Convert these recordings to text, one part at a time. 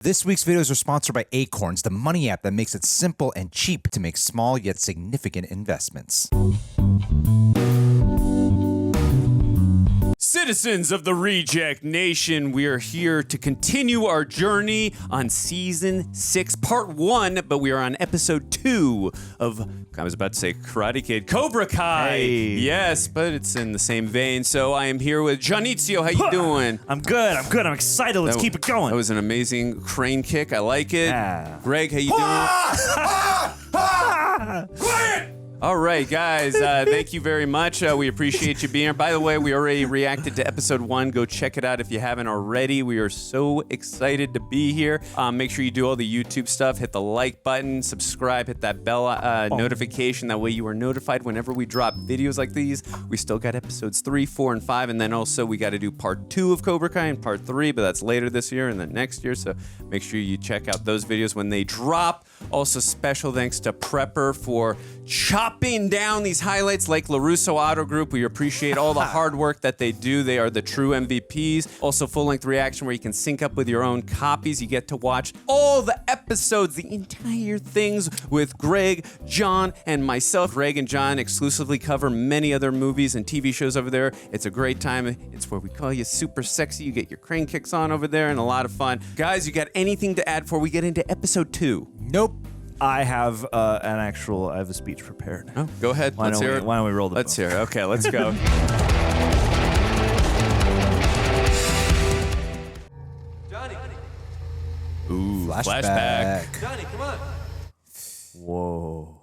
This week's videos are sponsored by ACORNS, the money app that makes it simple and cheap to make small yet significant investments. Citizens of the Reject Nation, we are here to continue our journey on Season 6, Part 1, but we are on Episode 2 of, I was about to say Karate Kid, Cobra Kai. Hey. Yes, but it's in the same vein. So I am here with Giannitzio. How you doing? I'm good. I'm excited. Let's keep it going. That was an amazing crane kick. I like it. Yeah. Greg, how you doing? Quiet! All right, guys, thank you very much. We appreciate you being here. By the way, we already reacted to Episode 1. Go check it out if you haven't already. We are so excited to be here. Make sure you do all the YouTube stuff. Hit the like button, subscribe, hit that bell notification. That way you are notified whenever we drop videos like these. We still got Episodes 3, 4, and 5, and then also we got to do Part 2 of Cobra Kai and Part 3, but that's later this year and then next year, so make sure you check out those videos when they drop. Also, special thanks to Prepper for chopping down these highlights like LaRusso Auto Group. We appreciate all the hard work that they do. They are the true MVPs. Also, full-length reaction where you can sync up with your own copies. You get to watch all the episodes, the entire things with Greg, John, and myself. Greg and John exclusively cover many other movies and TV shows over there. It's a great time. It's where we call you super sexy. You get your crane kicks on over there and a lot of fun. Guys, you got anything to add before we get into Episode 2? Nope. I have I have a speech prepared. Oh, go ahead. Let's hear it. Why don't we roll the Let's hear it. Okay, let's go. Johnny. Ooh, Flashback. Johnny, come on. Whoa.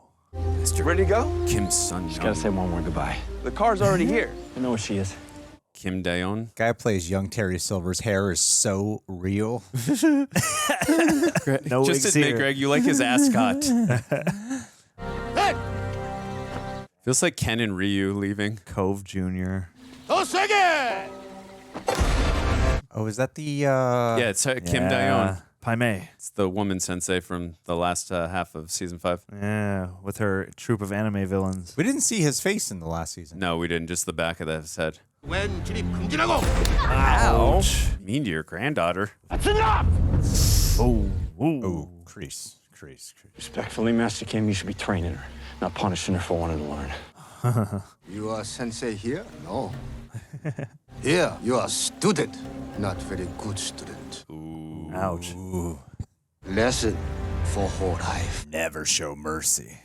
Ready to go? Kim's son. Gotta say one more goodbye. The car's already here. I know where she is. Kim Da-Eun. Guy who plays young Terry Silver's hair is so real. No Just wigs admit, here. Greg, you like his ascot. Feels like Ken and Ryu leaving. Kove Jr. Oh, is that the Yeah, it's Kim Da-Eun. Paimei. It's the woman sensei from the last half of Season 5. Yeah, with her troupe of anime villains. We didn't see his face in the last season. No, we didn't. Just the back of his head. Ouch. Mean to your granddaughter. Oh. Oh, crease. Respectfully, Master Kim, you should be training her, not punishing her for wanting to learn. You are sensei here? No. Here, you are student. Not very good student. Ouch. Ooh, Lesson for whole life. never show mercy.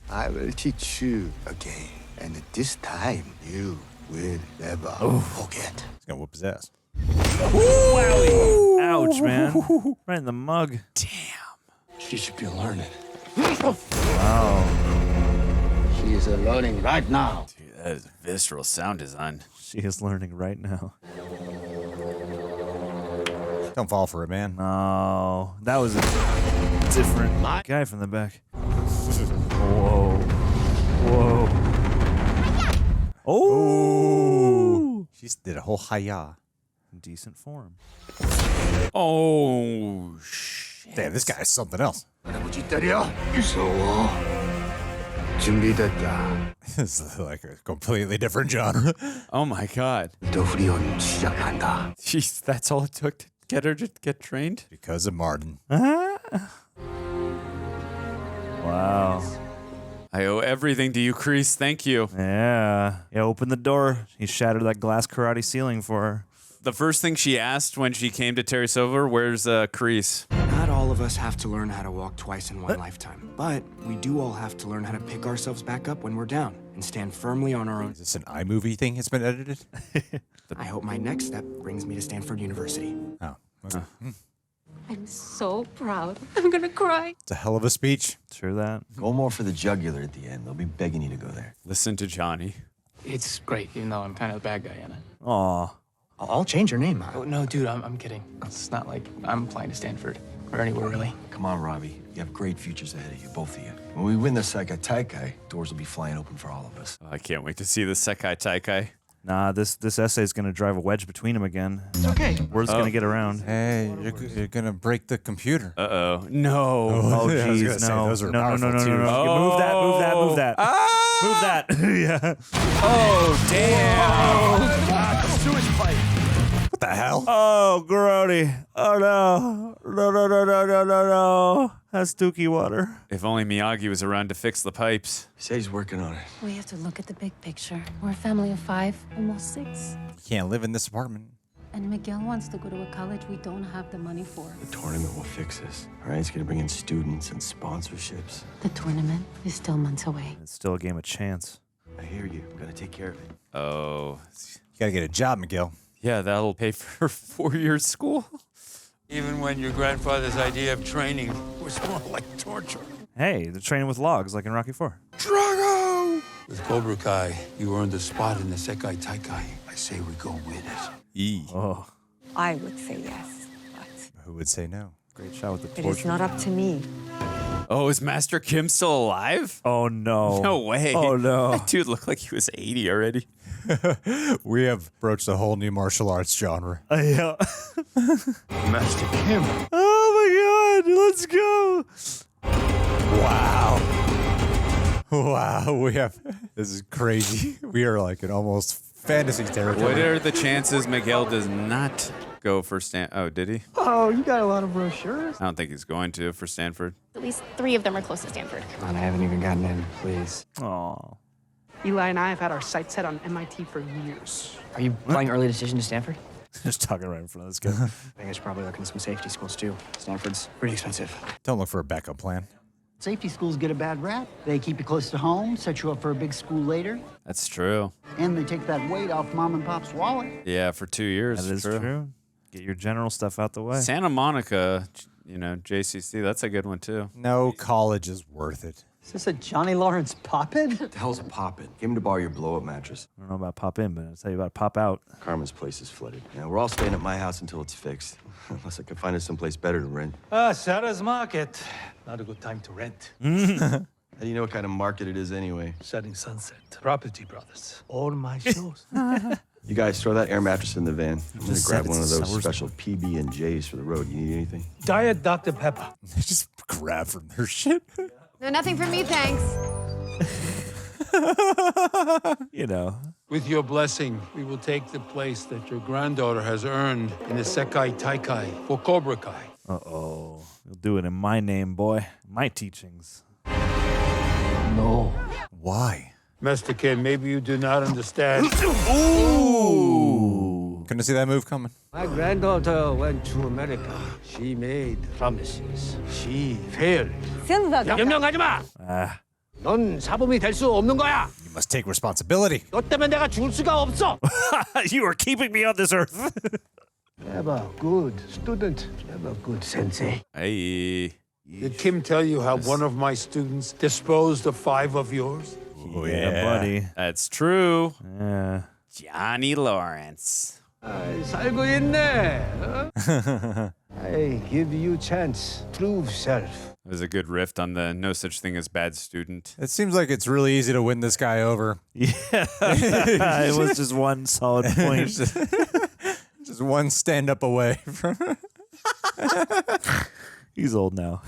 I will teach you again. And this time, you will never forget. He's gonna whoop his ass. Ouch, man. Right in the mug. She should be learning. Wow. She is learning right now. Dude, that is visceral sound design. She is learning right now. Don't fall for it, man. Oh, that was a different guy from the back. Whoa. Oh. She did a whole hi-ya. Decent form. Oh, shit. Damn, this guy is something else. 할아버지 때려. 무서워. 준비됐다. This is like a completely different genre. Oh, my God. 또 후리온 시작한다. Jeez, that's all it took to get her to get trained? Because of Martin. Wow. I owe everything to you, Kreese. Thank you. Yeah. Yeah, open the door. He shattered that glass karate ceiling for her. The first thing she asked when she came to Terry Silver, where's Kreese? Not all of us have to learn how to walk twice in one lifetime, but we do all have to learn how to pick ourselves back up when we're down and stand firmly on our own. Is this an iMovie thing that's been edited? I hope my next step brings me to Stanford University. Oh, okay. I'm so proud. I'm gonna cry. It's a hell of a speech. Sure that. Go more for the jugular at the end. They'll be begging you to go there. Listen to Johnny. It's great, even though I'm kind of the bad guy in it. Aw. I'll change your name. Oh, no, dude, I'm kidding. It's not like I'm applying to Stanford or anywhere, really. Come on, Robbie. You have great futures ahead of you, both of you. When we win the Sekai Taikai, doors will be flying open for all of us. I can't wait to see the Sekai Taikai. Nah, this essay is going to drive a wedge between them again. It's okay. Word's going to get around. Hey, you're gonna break the computer. Uh-oh. No. Oh, I was jeez, gonna say, no. those are No. powerful, too. Move that. Move that. Ah! Move that. Yeah. Oh, damn. What the hell? Oh, grody. Oh, no. No. That's dookie water. If only Miyagi was around to fix the pipes. He said he's working on it. We have to look at the big picture. We're a family of 5, almost 6. You can't live in this apartment. And Miguel wants to go to a college we don't have the money for. The tournament will fix this. All right, it's gonna bring in students and sponsorships. The tournament is still months away. It's still a game of chance. I hear you. Gotta take care of it. Oh. You gotta get a job, Miguel. Yeah, that'll pay for 4 years school. Even when your grandfather's idea of training was more like torture. Hey, they're training with logs like in Rocky IV. Drago! With Cobra Kai, you earned a spot in the Sekai Taikai. I say we go win it. Oh. I would say yes, but Who would say no? Great shot with the it torch. is not up to me. Oh, is Master Kim still alive? Oh, no. No way. Oh, no. That dude looked like he was 80 already. We have broached a whole new martial arts genre. Yeah. Master Kim. Oh, my God. Let's go. Wow. Wow, this is crazy. We are like in almost fantasy territory. What are the chances Miguel does not go for Oh, did he? Oh, you got a lot of brochures. I don't think he's going to for Stanford. At least 3 of them are close to Stanford. Come on, I haven't even gotten in, please. Oh. Eli and I have had our sights set on MIT for years. Are you playing early decision to Stanford? Just talking right in front of this guy. I think I should probably look into some safety schools too. Stanford's pretty expensive. Don't look for a backup plan. Safety schools get a bad rap. They keep you close to home, set you up for a big school later, That's true. and they take that weight off mom and pop's wallet. Yeah, for 2 years. That is true. Get your general stuff out the way. Santa Monica, JCC, that's a good one too. No college is worth it. Is this a Johnny Lawrence pop-in? What the hell's a pop-in? Give him to borrow your blow-up mattress. I don't know about pop in, but I'll tell you about pop out. Carmen's place is flooded. Yeah, we're all staying at my house until it's fixed. Unless I can find us someplace better to rent. Sarah's Market. Not a good time to rent. How do you know what kind of market it is anyway? Setting sunset. Property Brothers. All my shows. You guys throw that air mattress in the van. I'm gonna Just grab said one of it's those sours. special PB&Js for the road. You need anything? Diet Dr. Pepper. Just grab from their shit. No, nothing for me, thanks. You know. With your blessing, we will take the place that your granddaughter has earned in the Sekai Taikai for Cobra Kai. Uh-oh. You'll do it in my name, boy. My teachings. No. Why? Master Kim, maybe you do not understand. Ooh. Couldn't see that move coming. My granddaughter went to America. She made promises. She failed. 명령하지 마. 넌 사범이 될 수 없는 거야. You must take responsibility. 너 때문에 내가 죽을 수가 없어. You are keeping me on this earth. Never good student, never good sensei. Hey. Did Kim tell you how one of my students disposed of 5 of yours? Oh, yeah, buddy. That's true. Yeah. Johnny Lawrence. 살고 있네. I give you chance. Prove self. It was a good riff on the no such thing as bad student. It seems like it's really easy to win this guy over. Yeah. It was just one solid point. Just one stand-up away from. He's old now.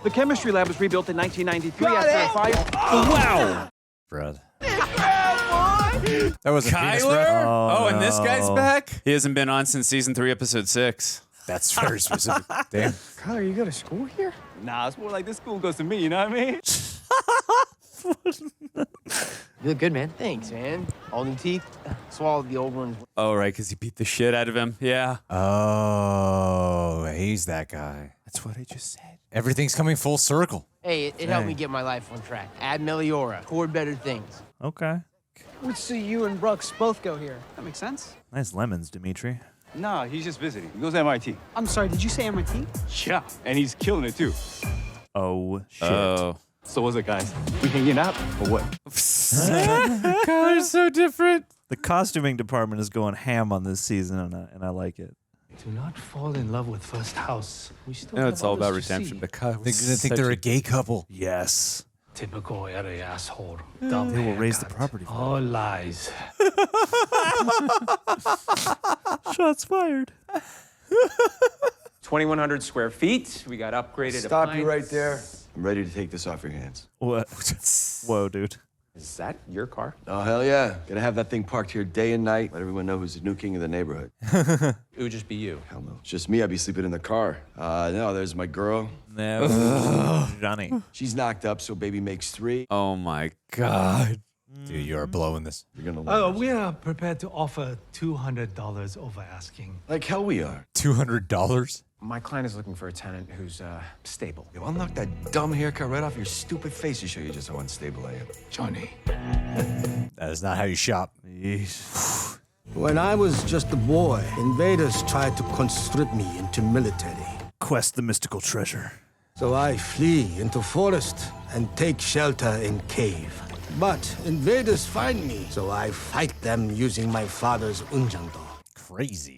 The chemistry lab was rebuilt in 1993 after a fire. Wow. Brad. That wasn't penis Kyler? breath? Oh, and this guy's back? He hasn't been on since season 3, episode 6. That's very specific. Damn. Kyler, you go to school here? Nah, it's more like this school goes to me, you know what I mean? You look good, man. Thanks, man. All new teeth. Swallowed the old ones. Oh, right, because he beat the shit out of him. Yeah. Oh, he's that guy. That's what I just said. Everything's coming full circle. Hey, it helped me get my life on track. Add Meliora. Toward better things. Okay. We'd see you and Brooks both go here. That makes sense. Nice lemons, Dimitri. Nah, he's just visiting. He goes to MIT. I'm sorry, did you say MIT? Yeah, and he's killing it too. Oh, shit. Oh. So what's it, guys? We hanging out or what? Kyler's so different. The costuming department is going ham on this season, and I like it. Do not fall in love with first house. We still No, have it's all about others to redemption. see. The Kyle They think they're a gay couple. Yes. Typical LA asshole. They will raise the property. All lies. Shots fired. 2,100 square feet. We got upgraded. Stop you right there. I'm ready to take this off your hands. What? Whoa, dude. Is that your car? Oh, hell yeah. Gotta have that thing parked here day and night. Let everyone know who's the new king of the neighborhood. It would just be you. Hell no. It's just me. I'd be sleeping in the car. No, there's my girl. Johnny. She's knocked up, so baby makes 3. Oh my God. Dude, you are blowing this. You're gonna love Oh, we are prepared to offer $200 over asking. Like hell we are. $200? My client is looking for a tenant who's stable. Yo, I'll knock that dumb haircut right off your stupid face to show you just how unstable I am. Johnny. That is not how you shop. When I was just a boy, invaders tried to conscript me into military. Quest the mystical treasure. So I flee into forest and take shelter in cave. But invaders find me, so I fight them using my father's unjangdo. Crazy.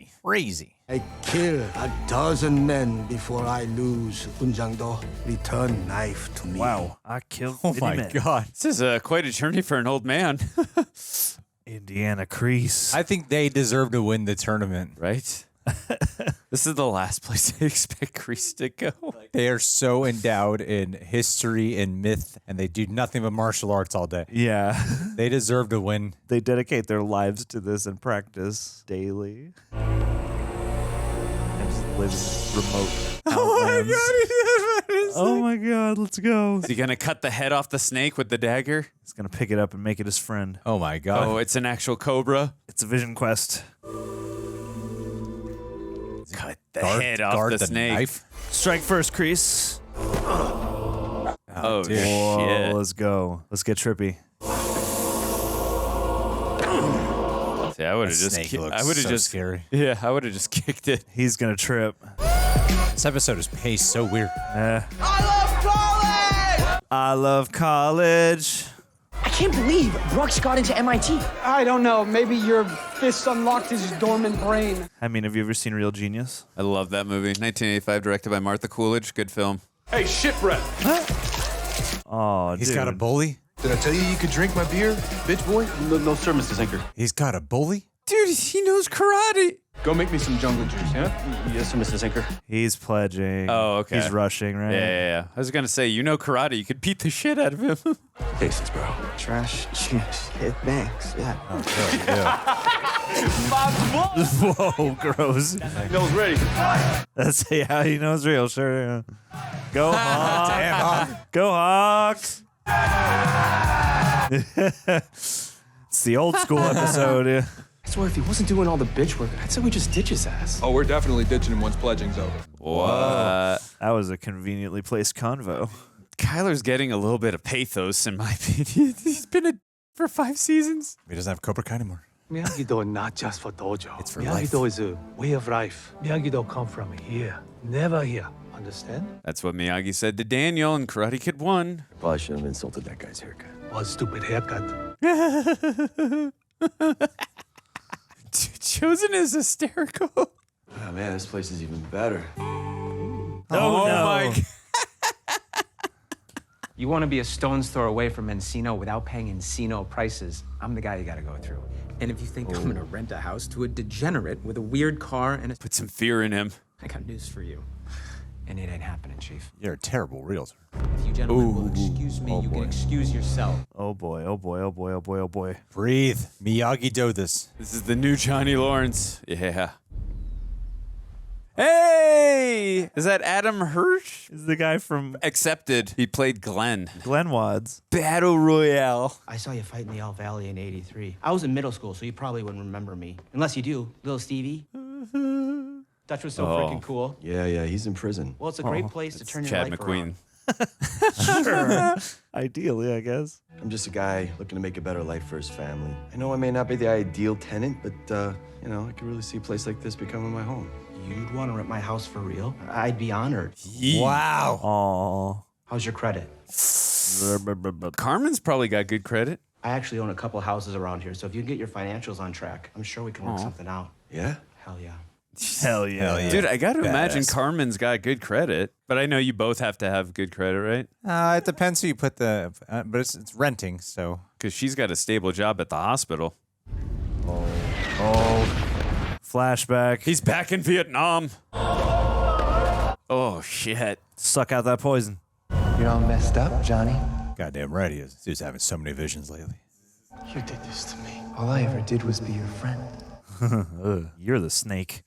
I kill 12 men before I lose unjangdo. Return knife to me. Wow. I killed Oh many my men. God. This is quite a journey for an old man. Indiana Kreese. I think they deserve to win the tournament. Right? This is the last place I expect Kreese to go. They are so endowed in history and myth, and they do nothing but martial arts all day. Yeah. They deserve to win. They dedicate their lives to this and practice daily. And just live in remote outlands. Oh my God, let's go. Is he going to cut the head off the snake with the dagger? He's going to pick it up and make it his friend. Oh my God. Oh, it's an actual cobra? It's a vision quest. Cut the head off the snake. Knife. Strike first, Kreese. Oh, dude. shit. Whoa, let's go. Let's get trippy. See, I would have That just. snake I looks would have so just. scary. Yeah, I would have just kicked it. He's going to trip. This episode is paced so weird. I love college. I can't believe Brooks got into MIT. I don't know. Maybe your fist unlocked his dormant brain. I mean, have you ever seen Real Genius? I love that movie. 1985, directed by Martha Coolidge. Good film. Hey, shit, Brett. Oh, He's got a bully? Did I tell you could drink my beer, bitch boy? No, sir, Mr. Zinker. He's got a bully? Dude, he knows karate. Go make me some jungle juice, yeah? Yes, sir, Mr. Zinker. He's pledging. Oh, okay. He's rushing, right? Yeah. I was going to say, you know karate. You could beat the shit out of him. Cases, bro. Trash. Hit banks. Yeah. Whoa, gross. Nose ready. That's how he knows real, sure. Yeah. Go Hawks. Damn, Hawk. Go Hawks. It's the old school episode. Yeah. I swear, if he wasn't doing all the bitch work, I'd say we just ditch his ass. Oh, we're definitely ditching him once pledging's over. What? That was a conveniently placed convo. Kyler's getting a little bit of pathos, in my opinion. He's been for 5 seasons. He doesn't have Cobra Kai anymore. Miyagi-Do not just for dojo. It's for Miyagi-Do is a way of life. Miyagi-Do come from here, never here. Understand? That's what Miyagi said to Daniel in Karate Kid 1. Probably shouldn't have insulted that guy's haircut. One stupid haircut. Dude, Chozen is hysterical. Oh man, this place is even better. Oh, no. my. You want to be a stone's throw away from Encino without paying Encino prices, I'm the guy you got to go through. And if you think I'm going to rent a house to a degenerate with a weird car and a... Put some fear in him. I got news for you. And it ain't happening, Chief. You're a terrible realtor. If you gentlemen will excuse me, you can excuse yourself. Oh boy, oh boy, oh boy, oh boy, oh boy. Breathe. Miyagi-Do this. This is the new Johnny Lawrence. Yeah. Hey! Is that Adam Hirsch? Is the guy from Accepted. He played Glenn. Glenn Wads. Battle Royale. I saw you fight in the All Valley in '83. I was in middle school, so you probably wouldn't remember me. Unless you do, little Stevie. Dutch was so freaking cool. Yeah, he's in prison. Well, it's a great place to turn your Chad life McQueen. Sure. Ideally, I guess. I'm just a guy looking to make a better life for his family. I know I may not be the ideal tenant, but, you know, I could really see a place like this becoming my home. You'd want to rent my house for real? I'd be honored. Wow. Aw. How's your credit? Carmen's probably got good credit. I actually own a couple houses around here, so if you can get your financials on track, I'm sure we can work something out. Yeah? Hell yeah. Hell yeah. Hell yeah. Dude, I got to imagine Badass. Carmen's got good credit, but I know you both have to have good credit, right? It depends who you put the... but it's renting, so... Because she's got a stable job at the hospital. Oh. Flashback. He's back in Vietnam. Oh, shit. Suck out that poison. You're all messed up, Johnny. Goddamn right he is. Dude's having so many visions lately. You did this to me. All I ever did was be your friend. You're the snake.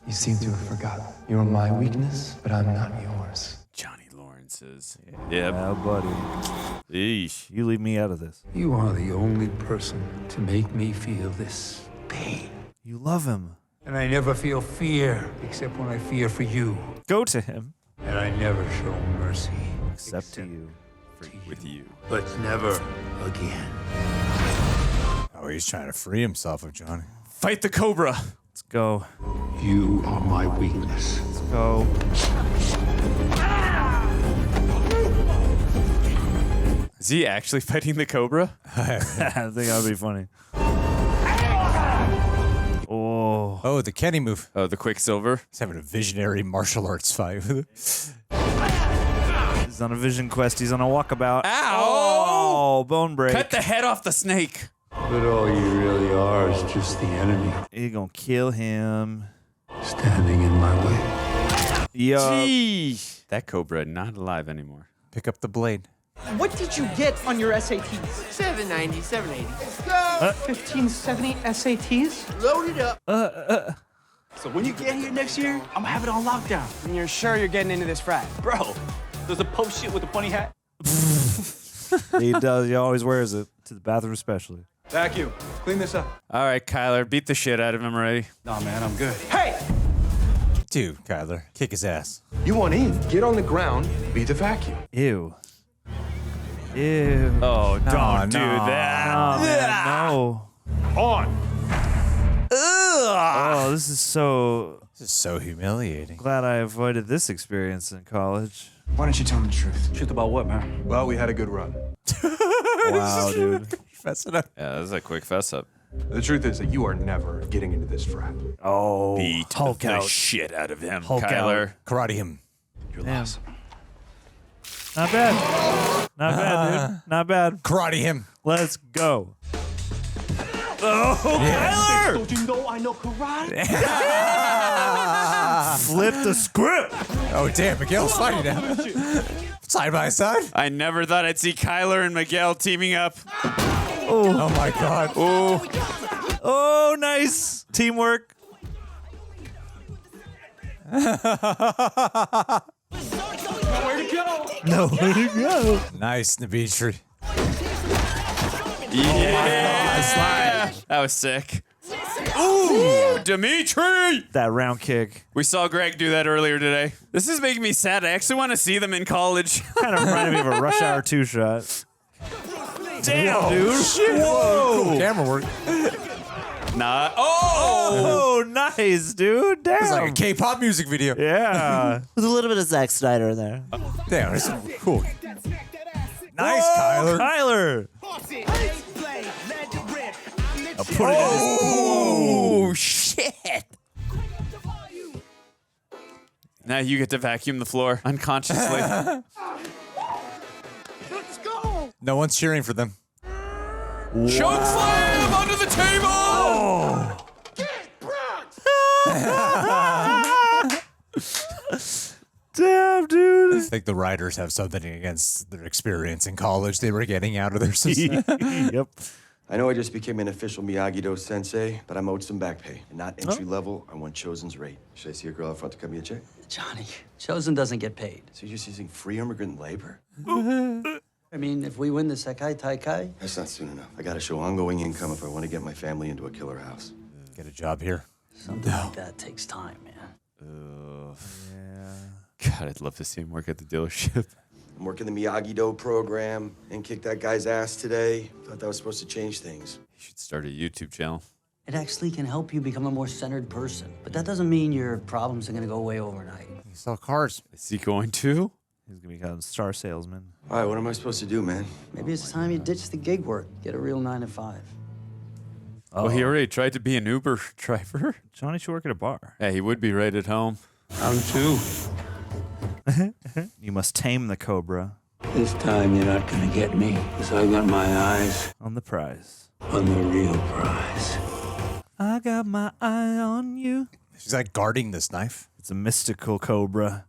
You seem to have forgotten. You're my weakness, but I'm not yours. Johnny Lawrence's. Yeah, buddy. Eesh. You leave me out of this. You are the only person to make me feel this pain. You love him. And I never feel fear, except when I fear for you. Go to him. And I never show mercy. Except to you. With you. But never again. Oh, he's trying to free himself of Johnny. Fight the Cobra. Let's go. You are my weakness. Let's go. Is he actually fighting the Cobra? I think that would be funny. Oh, the Kenny move. Oh, the Quicksilver. He's having a visionary martial arts fight. He's on a vision quest. He's on a walkabout. Ow! Oh, bone break. Cut the head off the snake. But all you really are is just the enemy. You're gonna kill him. Standing in my way. Yo. Gee. That Cobra not alive anymore. Pick up the blade. What did you get on your SATs? 790, 780. 1570 SATs? Load it up. So when you get here next year, I'm gonna have it on lockdown. And you're sure you're getting into this frat? Bro, there's a post shit with a funny hat. He does. He always wears it to the bathroom, especially. Vacuum. Clean this up. All right, Kyler, beat the shit out of him already. Nah, man, I'm good. Hey! Dude, Kyler, kick his ass. You want in? Get on the ground. Be the vacuum. Ew. Ew. Oh, don't do no. that. Oh, man, no. On. Oh, this is so humiliating. glad I avoided this experience in college. Why don't you tell me the truth? Truth about what, man? Well, we had a good run. Wow, dude. Fess it up. Yeah, that was a quick fess up. The truth is that you are never getting into this frat. Oh, Beat Hulk the out. shit out of him, Hulk Kyler. Karate him. You're Damn. awesome. Not bad. Not bad, dude. Not bad. Karate him. Let's go. Oh, Kyler! Don't you know I know karate? Flip the script. Oh, damn. Miguel's fighting now. Side by side. I never thought I'd see Kyler and Miguel teaming up. Oh, my God. Oh, Oh, nice. Teamwork. Nowhere to go. Nice, Demetri. yeah. That was sick. Ooh, Dimitri! That round kick. We saw Greg do that earlier today. This is making me sad. I actually want to see them in college. Kind of reminded me of a Rush Hour 2 shot. Damn, Whoa, dude. shit. Whoa. Cool camera work. Nah. Oh! Oh, nice, dude. Damn. It's like a K-pop music video. Yeah. There's a little bit of Zack Snyder in there. Damn, it's cool. Nice, Whoa, Kyler. I'll put it Oh, shit. Now you get to vacuum the floor unconsciously. No one's cheering for them. Choke slam under the table! Oh. Damn, dude. I think the writers have something against their experience in college they were getting out of their system. Yep. I know I just became an official Miyagi Do sensei, but I'm owed some back pay. And not entry level, I want Chozen's rate. Should I see a girl out front to cut me a check? Johnny, Chozen doesn't get paid. So you're just using free immigrant labor? I mean, if we win the Sekai Taikai, That's not soon enough. I gotta show ongoing income if I want to get my family into a killer house. Get a job here. something like that takes time, man. God, I'd love to see him work at the dealership. I'm working the Miyagi Do program and kicked that guy's ass today. Thought that was supposed to change things. You should start a YouTube channel. It actually can help you become a more centered person. But that doesn't mean your problems are gonna go away overnight. You sell cars. Is he going to? He's gonna become a star salesman. All right, what am I supposed to do, man? Maybe it's time you ditch the gig work. Get a real 9 to 5. Well, he already tried to be an Uber driver. Johnny should work at a bar. Yeah, he would be right at home. I'm too. You must tame the Cobra. This time you're not gonna get me, because I got my eyes on the prize. On the real prize. I got my eye on you. She's like guarding this knife. It's a mystical Cobra.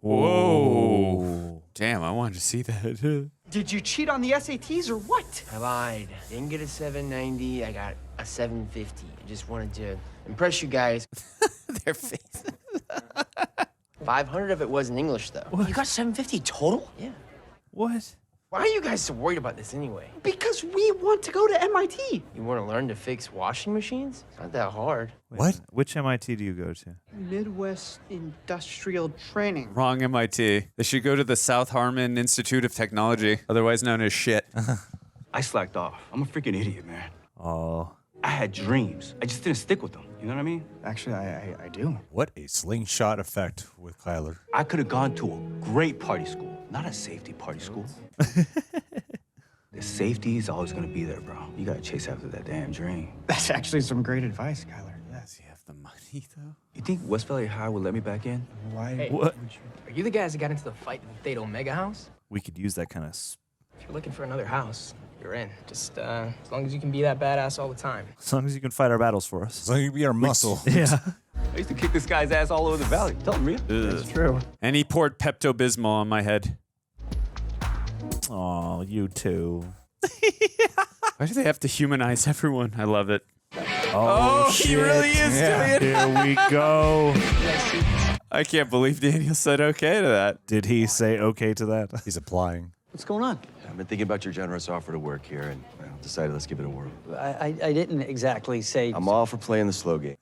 Whoa. Damn, I wanted to see that. Did you cheat on the SATs or what? I lied. Didn't get a 790. I got a 750. I just wanted to impress you guys. Their faces. 500 of it was in English, though. You got 750 total? Yeah. What? Why are you guys so worried about this anyway? Because we want to go to MIT. You want to learn to fix washing machines? It's not that hard. What? Which MIT do you go to? Midwest Industrial Training. Wrong MIT. They should go to the South Harmon Institute of Technology, otherwise known as shit. I slacked off. I'm a freaking idiot, man. Oh. I had dreams. I just didn't stick with them. You know what I mean? Actually, I do. What a slingshot effect with Kyler. I could have gone to a great party school, not a safety party school. The safety is always gonna be there, bro. You gotta chase after that damn dream. That's actually some great advice, Kyler. Does he have the money, though? You think West Valley High would let me back in? Why? Hey, What? Are you the guys that got into the fight in the Theta Omega house? We could use that kind of. If you're looking for another house, you're in. Just as long as you can be that badass all the time. As long as you can fight our battles for us. As long as you be our muscle. Yeah. I used to kick this guy's ass all over the valley. Tell him, Rhea. That's true. And he poured Pepto-Bismol on my head. Oh, you too. Why do they have to humanize everyone? I love it. Oh, he really is doing it. Here we go. I can't believe Daniel said okay to that. Did he say okay to that? He's applying. What's going on? I've been thinking about your generous offer to work here and decided let's give it a whirl. I didn't exactly say. I'm all for playing the slow game.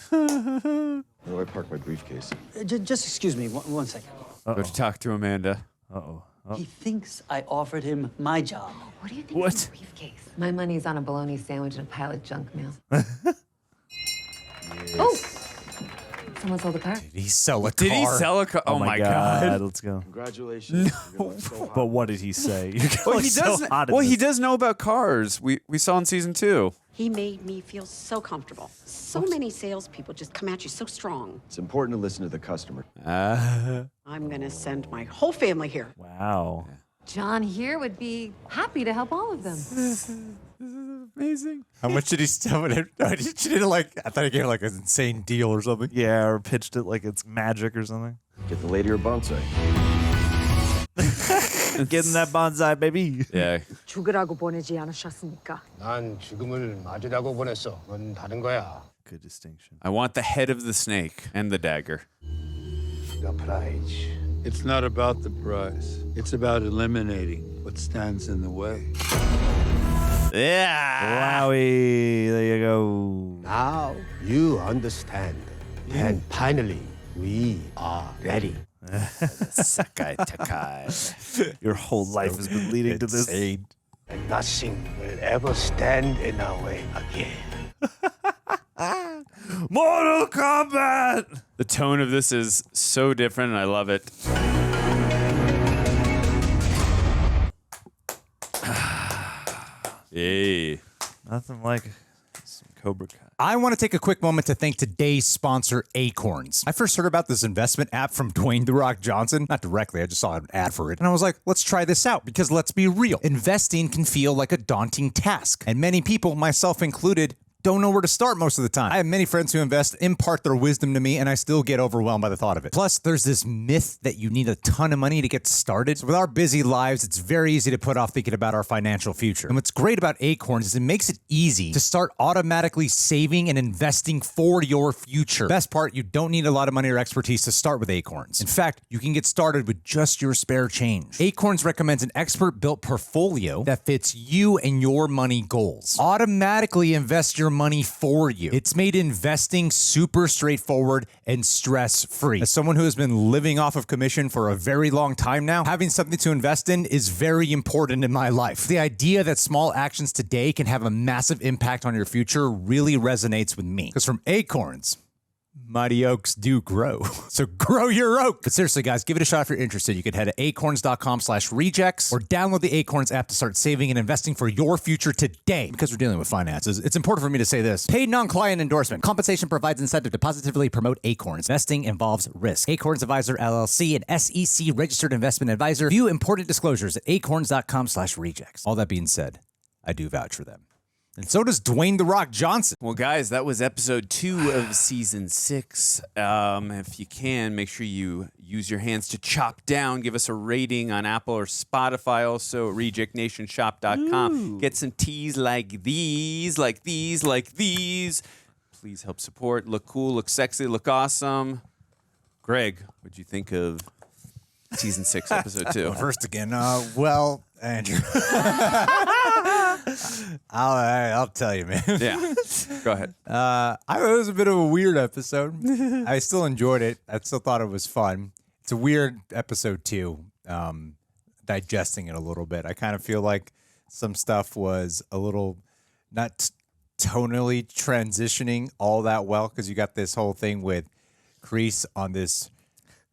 Where do I park my briefcase? Just excuse me one second. Go talk to Amanda. Uh-oh. He thinks I offered him my job. What do you think What? is in the briefcase? My money's on a bologna sandwich and a pile of junk mail. Oh! Someone sold a car. Did he sell a car? Did he sell a car? Oh, my God. Let's go. Congratulations. No. But what did he say? You're Well, like he so does. hot in Well, he this. does know about cars. We saw in season 2. He made me feel so comfortable. So many salespeople just come at you so strong. It's important to listen to the customer. I'm gonna send my whole family here. Wow. John here would be happy to help all of them. This is amazing. How much did he sell it? She did like, I thought he gave like an insane deal or something. Yeah, or pitched it like it's magic or something. Get the lady her bonsai. Getting that bonsai, baby. Yeah. 죽으라고 보내지 않으셨습니까? 난 죽음을 맞으라고 보냈어. 넌 다른 거야. Good distinction. I want the head of the snake and the dagger. The prize. It's not about the prize. It's about eliminating what stands in the way. Yeah. Wowie. There you go. Now you understand. And finally, we are ready. Sekai Taikai. Your whole life has been leading to this. And nothing will ever stand in our way again. Mortal Kombat! The tone of this is so different, and I love it. Yay. Nothing like some Cobra Kai. I want to take a quick moment to thank today's sponsor, ACORNS. I first heard about this investment app from Dwayne "The Rock" Johnson. Not directly, I just saw an ad for it. And I was like, let's try this out, because let's be real. Investing can feel like a daunting task. And many people, myself included, don't know where to start most of the time. I have many friends who invest, impart their wisdom to me, and I still get overwhelmed by the thought of it. Plus, there's this myth that you need a ton of money to get started. So with our busy lives, it's very easy to put off thinking about our financial future. And what's great about ACORNS is it makes it easy to start automatically saving and investing for your future. Best part, you don't need a lot of money or expertise to start with ACORNS. In fact, you can get started with just your spare change. ACORNS recommends an expert-built portfolio that fits you and your money goals. Automatically invest your money for you. It's made investing super straightforward and stress-free. As someone who has been living off of commission for a very long time now, having something to invest in is very important in my life. The idea that small actions today can have a massive impact on your future really resonates with me. Because from ACORNS, mighty oaks do grow. So grow your oak. But seriously, guys, give it a shot if you're interested. You can head to acorns.com/rejects or download the ACORNS app to start saving and investing for your future today. Because we're dealing with finances, it's important for me to say this. Paid non-client endorsement. Compensation provides incentive to positively promote ACORNS. Investing involves risk. ACORNS Advisor LLC, an SEC registered investment advisor. View important disclosures at acorns.com/rejects. All that being said, I do vouch for them. And so does Dwayne "The Rock" Johnson. Well, guys, that was episode 2 of season 6. If you can, make sure you use your hands to chop down. Give us a rating on Apple or Spotify. Also, rejectnationshop.com. Get some teas like these, like these, like these. Please help support. Look cool, look sexy, look awesome. Greg, what'd you think of season 6, episode 2? First again, well, Andrew, I'll tell you, man. Yeah, go ahead. I thought it was a bit of a weird episode. I still enjoyed it. I still thought it was fun. It's a weird episode too. Digesting it a little bit. I kind of feel like some stuff was a little not tonally transitioning all that well, because you got this whole thing with Kreese on this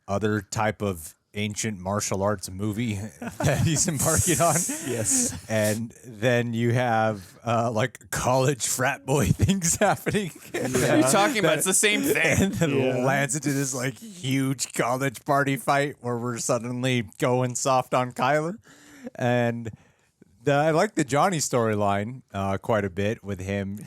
other type of ancient martial arts movie that he's embarking on. Yes. And then you have like college frat boy things happening. What are you talking about? It's the same thing. And then lands into this like huge college party fight where we're suddenly going soft on Kyler. And I like the Johnny storyline quite a bit with him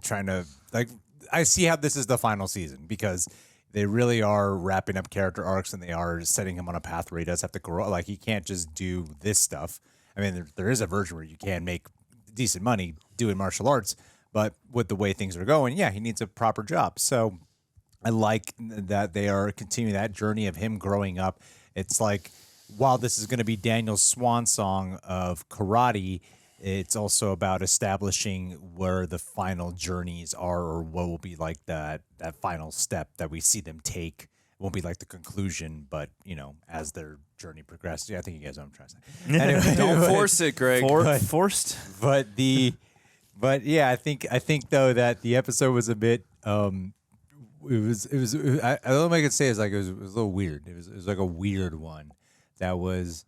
trying to, like, I see how this is the final season, because they really are wrapping up character arcs and they are setting him on a path where he does have to grow. Like, he can't just do this stuff. I mean, there is a version where you can make decent money doing martial arts, but with the way things are going, he needs a proper job. So I like that they are continuing that journey of him growing up. It's like, while this is going to be Daniel's swan song of karate, it's also about establishing where the final journeys are, or what will be like that final step that we see them take. It won't be like the conclusion, but as their journey progresses. I think you guys know what I'm trying to say. Anyway, don't force it, Greg. Forced. But I think though that the episode was a bit. I the only I could say is like it was a little weird. It was like a weird one. That was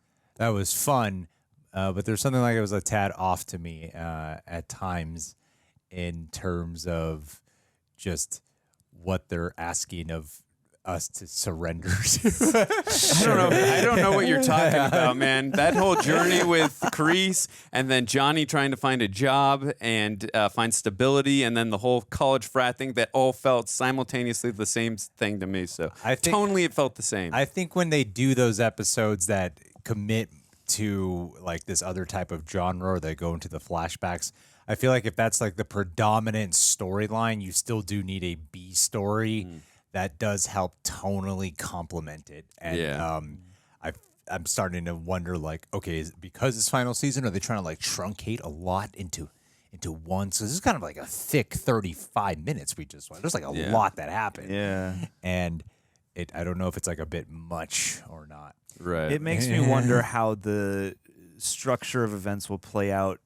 fun. But there's something like it was a tad off to me at times in terms of just what they're asking of us to surrender to. I don't know what you're talking about, man. That whole journey with Kreese and then Johnny trying to find a job and find stability, and then the whole college frat thing, that all felt simultaneously the same thing to me. So tonally it felt the same. I think when they do those episodes that commit to like this other type of genre, or they go into the flashbacks, I feel like if that's like the predominant storyline, you still do need a B story that does help tonally complement it. And I'm starting to wonder, like, okay, is it because it's final season, are they trying to like truncate a lot into one? So this is kind of like a thick 35 minutes we just watched. There's like a lot that happened. Yeah. And I don't know if it's like a bit much or not. Right. It makes me wonder how the structure of events will play out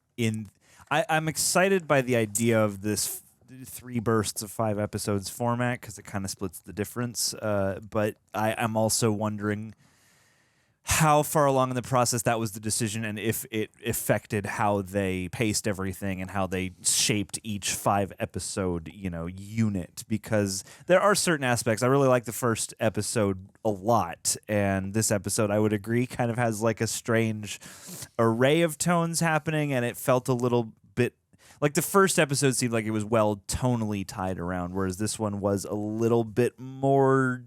I'm excited by the idea of this 3 bursts of 5 episodes format, because it kind of splits the difference. But I'm also wondering how far along in the process that was the decision, and if it affected how they paced everything and how they shaped each 5 episode, unit. Because there are certain aspects. I really like the first episode a lot, and this episode, I would agree, kind of has like a strange array of tones happening, and it felt a little bit like the first episode seemed like it was well tonally tied around, whereas this one was a little bit more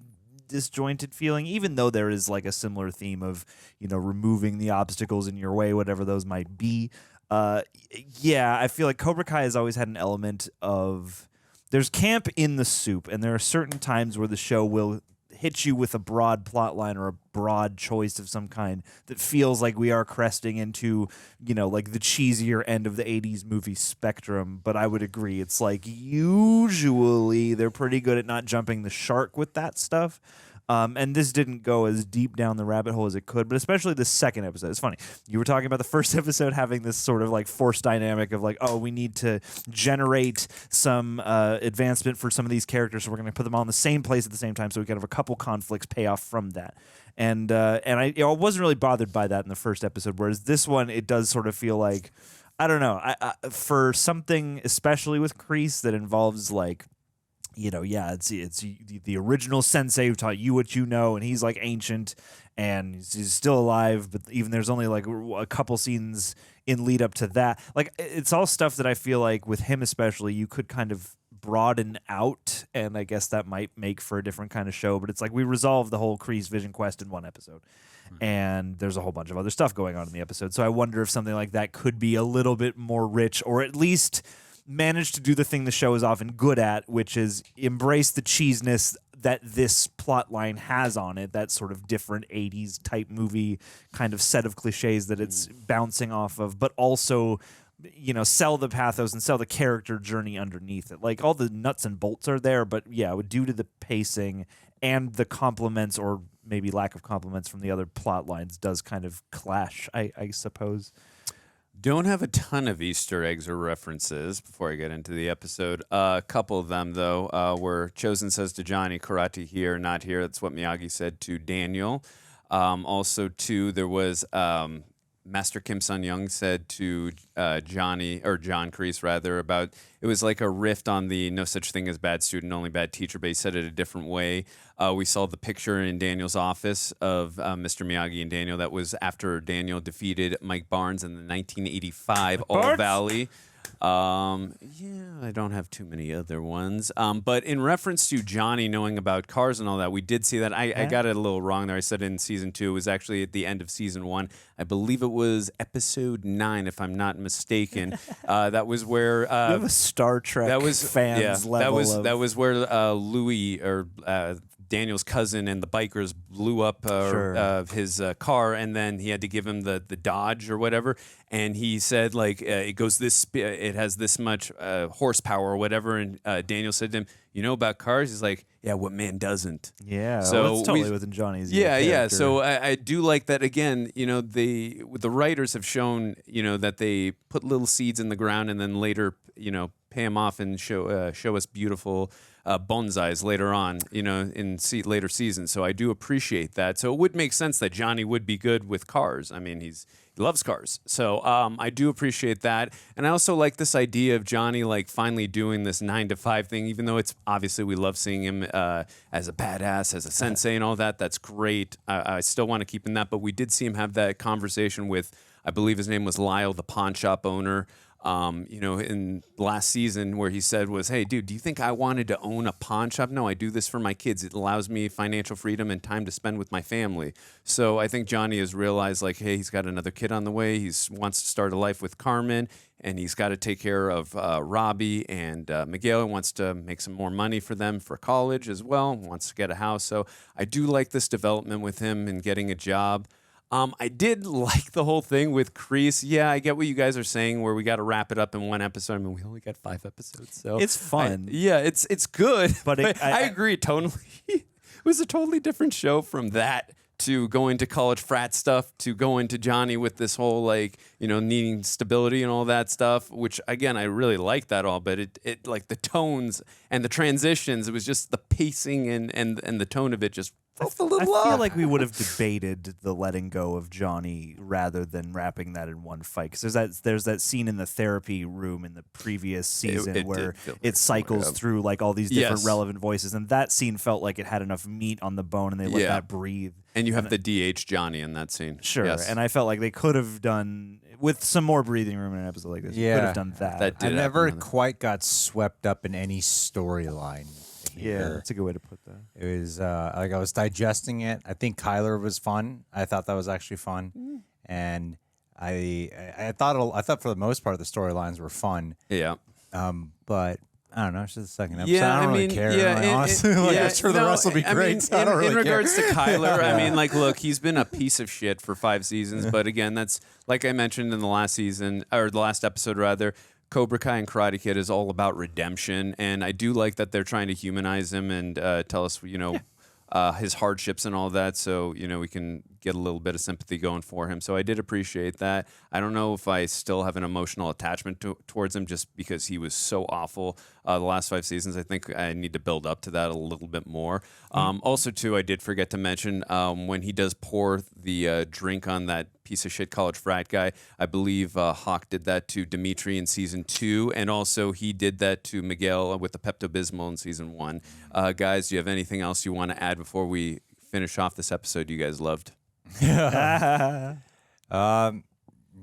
disjointed feeling, even though there is like a similar theme of removing the obstacles in your way, whatever those might be. I feel like Cobra Kai has always had an element of there's camp in the soup, and there are certain times where the show will hit you with a broad plot line or a broad choice of some kind that feels like we are cresting into, like the cheesier end of the 80s movie spectrum. But I would agree, it's like usually they're pretty good at not jumping the shark with that stuff. And this didn't go as deep down the rabbit hole as it could, but especially the second episode. It's funny. You were talking about the first episode having this sort of like force dynamic of like, oh, we need to generate some advancement for some of these characters, so we're going to put them all in the same place at the same time, so we can have a couple conflicts pay off from that. And I wasn't really bothered by that in the first episode, whereas this one, it does sort of feel like, I don't know, for something especially with Kreese that involves like, it's the original sensei who taught you what you know, and he's like ancient and he's still alive, but even there's only like a couple scenes in lead up to that. Like, it's all stuff that I feel like with him especially, you could kind of broaden out, and I guess that might make for a different kind of show. But it's like we resolved the whole Kreese Vision Quest in one episode, and there's a whole bunch of other stuff going on in the episode. So I wonder if something like that could be a little bit more rich, or at least manage to do the thing the show is often good at, which is embrace the cheesiness that this plot line has on it, that sort of different 80s type movie kind of set of cliches that it's bouncing off of, but also, you know, sell the pathos and sell the character journey underneath it. Like, all the nuts and bolts are there, but yeah, due to the pacing and the compliments, or maybe lack of compliments from the other plot lines, does kind of clash, I suppose. Don't have a ton of Easter eggs or references before I get into the episode. A couple of them, though, where Chozen says to Johnny, karate here, not here. That's what Miyagi said to Daniel. Also, too, there was Master Kim Sun-young said to Johnny, or John Kreese, rather, about it was like a riff on the no such thing as bad student, only bad teacher, but he said it a different way. We saw the picture in Daniel's office of Mr. Miyagi and Daniel. That was after Daniel defeated Mike Barnes in the 1985 All Valley. Yeah, I don't have too many other ones. But in reference to Johnny knowing about cars and all that, we did see that. I got it a little wrong there. I said in season 2. It was actually at the end of season 1. I believe it was episode 9, if I'm not mistaken. That was where you have a Star Trek fans level. That was where Louis, or Daniel's cousin, and the bikers blew up his car, and then he had to give him the Dodge or whatever. And he said, like, it has this much horsepower or whatever. And Daniel said to him, "You know about cars?" He's like, "Yeah, what man doesn't?" Yeah, so it's totally within Johnny's. Yeah. So I do like that. Again, you know, the writers have shown, you know, that they put little seeds in the ground and then later, you know, pay them off and show us beautiful bonsais later on, you know, in later seasons. So I do appreciate that. So it would make sense that Johnny would be good with cars. I mean, he loves cars. So I do appreciate that. And I also like this idea of Johnny, like, finally doing this 9-to-5 thing, even though it's obviously we love seeing him as a badass, as a sensei and all that. That's great. I still want to keep him that. But we did see him have that conversation with, I believe his name was Lyle, the pawn shop owner. You know, in last season, where he said was, "Hey, dude, do you think I wanted to own a pawn shop? No, I do this for my kids. It allows me financial freedom and time to spend with my family." So I think Johnny has realized, like, hey, he's got another kid on the way. He wants to start a life with Carmen, and he's got to take care of Robby and Miguel, and wants to make some more money for them for college as well, wants to get a house. So I do like this development with him and getting a job. I did like the whole thing with Kreese. Yeah, I get what you guys are saying, where we got to wrap it up in one episode. I mean, we only got 5 episodes, so it's fun. It's good. But I agree totally. It was a totally different show from that to going to college frat stuff, to going to Johnny with this whole, like, you know, needing stability and all that stuff, which, again, I really like that all, but it like the tones and the transitions, it was just the pacing and the tone of it just felt a little off. I feel like we would have debated the letting go of Johnny rather than wrapping that in one fight, because there's that scene in the therapy room in the previous season where it cycles through, like, all these different relevant voices, and that scene felt like it had enough meat on the bone and they let that breathe. And you have the DH Johnny in that scene. Sure, yes. And I felt like they could have done, with some more breathing room in an episode like this, could have done that. I never quite got swept up in any storyline. Yeah, that's a good way to put that. It was like I was digesting it. I think Kyler was fun. I thought that was actually fun, and I thought for the most part the storylines were fun. Yeah. But I don't know. It's just the second episode. Yeah, I don't really care. Honestly, I'm sure the rest will be great. I don't really in care. regards to Kyler, I mean, like, look, he's been a piece of shit for 5 seasons, but again, that's like I mentioned in the last season, or the last episode rather. Cobra Kai and Karate Kid is all about redemption, and I do like that they're trying to humanize him and tell us, you know, his hardships and all that, so, you know, we can get a little bit of sympathy going for him. So I did appreciate that. I don't know if I still have an emotional attachment towards him just because he was so awful the last 5 seasons. I think I need to build up to that a little bit more. Also, too, I did forget to mention when he does pour the drink on that piece of shit college frat guy, I believe Hawk did that to Dimitri in season 2, and also he did that to Miguel with the Pepto-Bismol in season 1. Guys, do you have anything else you want to add before we finish off this episode you guys loved?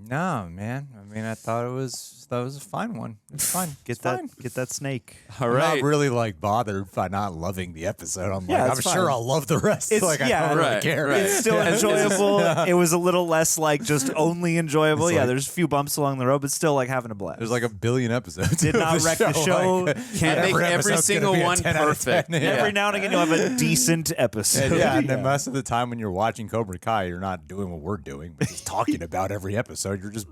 No, man. I mean, I thought it was a fine one. It's fine. Get that snake. All I'm right. not really like bothered by not loving the episode. I'm Yeah, like, it's I'm sure fine. I'll love the rest. It's, like, I don't really care. It's still enjoyable. It was a little less like just only enjoyable. It's Yeah, like- there's a few bumps along the road, but still like having a blast. There's like a billion episodes. Did of not wreck the show. Like, Can't make every every episode's single gonna be a one 10 out of 10. perfect. Yeah. Every now and again, you'll have a decent episode. And yeah, and then most of the time when you're watching Cobra Kai, you're not doing what we're doing, but just talking about every episode. You're just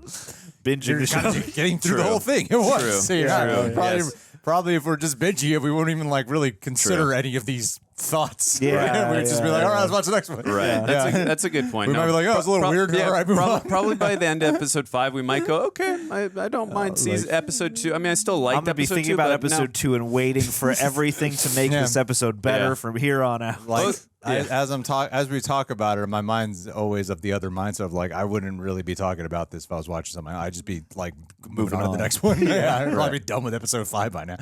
binging the show. getting through the True. whole thing at once. True. So, yeah, True. probably, Yes. probably if we're just binging it, we won't even like really consider any of these thoughts. Yeah, We'd just be like, all right, let's watch the next one. Right. Yeah. That's a good point. We might be like, oh, it's a little weird. All right, move on. Probably by the end of episode 5, we might go, okay, I don't mind season episode 2. I mean, I still like I'm gonna be episode thinking 2, about but episode 2 and waiting for everything to make Yeah. this episode better Yeah. from here on out. Like as we talk about it, my mind's always of the other mindset of like I wouldn't really be talking about this if I was watching something. I'd just be like moving on to the next one. Yeah, I'd probably be done with episode 5 by now.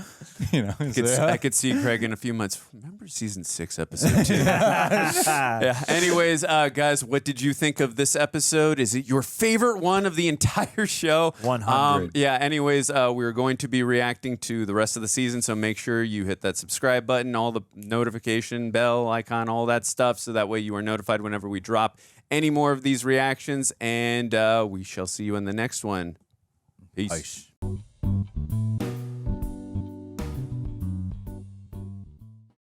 You know, I could see Craig in a few months. Remember season 6, episode 2? Yeah. Anyways, guys, what did you think of this episode? Is it your favorite one of the entire show? 100. Yeah. Anyways, we're going to be reacting to the rest of the season, so make sure you hit that subscribe button, all the notification bell icon, all that stuff, so that way you are notified whenever we drop any more of these reactions. And we shall see you in the next one. Peace. Aish.